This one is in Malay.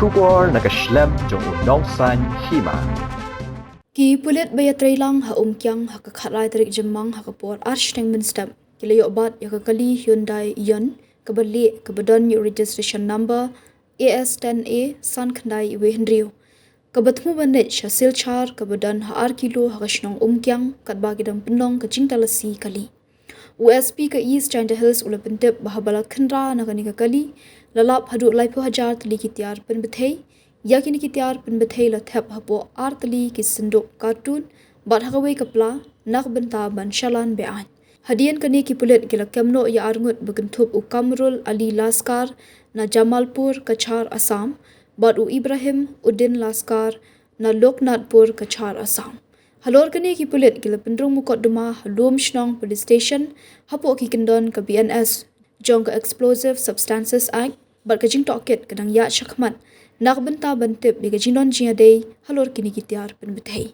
Shubor nakaslem jong Nong Hima. Ki Pulit bayatreilang ha kyang ha kakhatlai tarik jemang ha kapor arch teng minstem kilayok bat ya kakali Hyundai Ion kabali kabadon registration number AS10A san khandai we hendrio kabatmu bandet shasil char kabadon ha ar kilo ha kashnong kyang katba gidam penong kaching talasi kali USP ka East China Hills ulapentep bahabala khandra nakani ka kali lalap Haduh laipo hajar Tylli ki Tiar Pynbthei yakini ki Tiar Pynbthei la thep hapo ar Tylli ki sindok kartun bat hakawe kapla nak benta ban shalan bean hadian kani ki Pulit gila kemno ya ar Ngut begentup u Kamrul Ali Laskar na Jamalpur Kachar Assam bat u Ibrahim Udin Laskar na Loknathpur Kachar Assam halor kani ki Pulit gila pendrung mukaddama halum shnong police station hapo ki kendon ka BNS jong ka Explosive Substances Act bat ka jing toket kadang ya shakmat nak benta bantip bi ka jingdon jia day halor kini ki Tiar Pynbthei